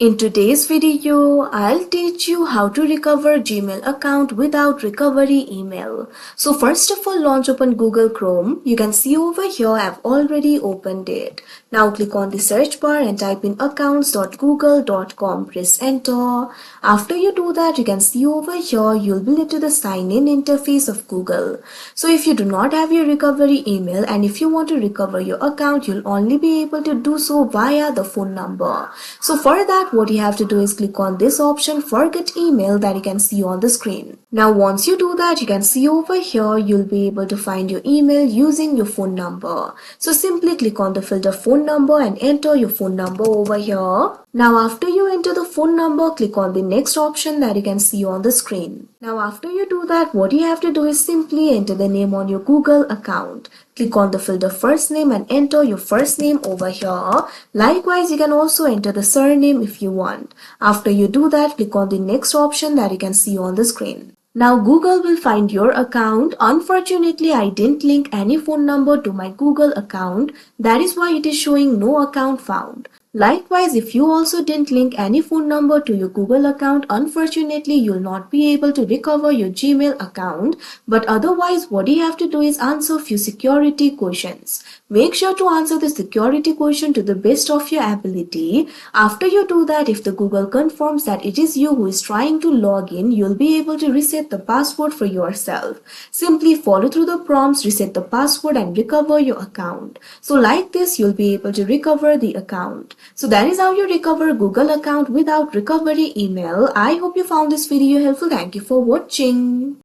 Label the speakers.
Speaker 1: In today's video, I'll teach you how to recover Gmail account without recovery email. So first of all, launch open Google Chrome. You can see over here I've already opened it. Now click on the search bar and type in accounts.google.com. Press enter. After you do that, you can see over here you'll be led to the sign in interface of Google. So if you do not have your recovery email and if you want to recover your account, you'll only be able to do so via the phone number. So for that, what you have to do is click on this option forget email that you can see on the screen. Now once you do that, you can see over here you'll be able to find your email using your phone number. So simply click on the filter phone number and enter your phone number over here. Now after you enter the phone number, click on the next option that you can see on the screen. Now after you do that, what you have to do is simply enter the name on your Google account. Click on the filter first name and enter your first name over here. Likewise, you can also enter the surname if you want. After you do that, click on the next option that you can see on the screen. Now Google will find your account. Unfortunately, I didn't link any phone number to my Google account. That is why it is showing no account found. Likewise, if you also didn't link any phone number to your Google account, unfortunately, you'll not be able to recover your Gmail account. But otherwise, what you have to do is answer few security questions. Make sure to answer the security question to the best of your ability. After you do that, if the Google confirms that it is you who is trying to log in, you'll be able to reset the password for yourself. Simply follow through the prompts, reset the password and recover your account. So like this, you'll be able to recover the account. So that is how you recover Google account without recovery email. I hope you found this video helpful. Thank you for watching.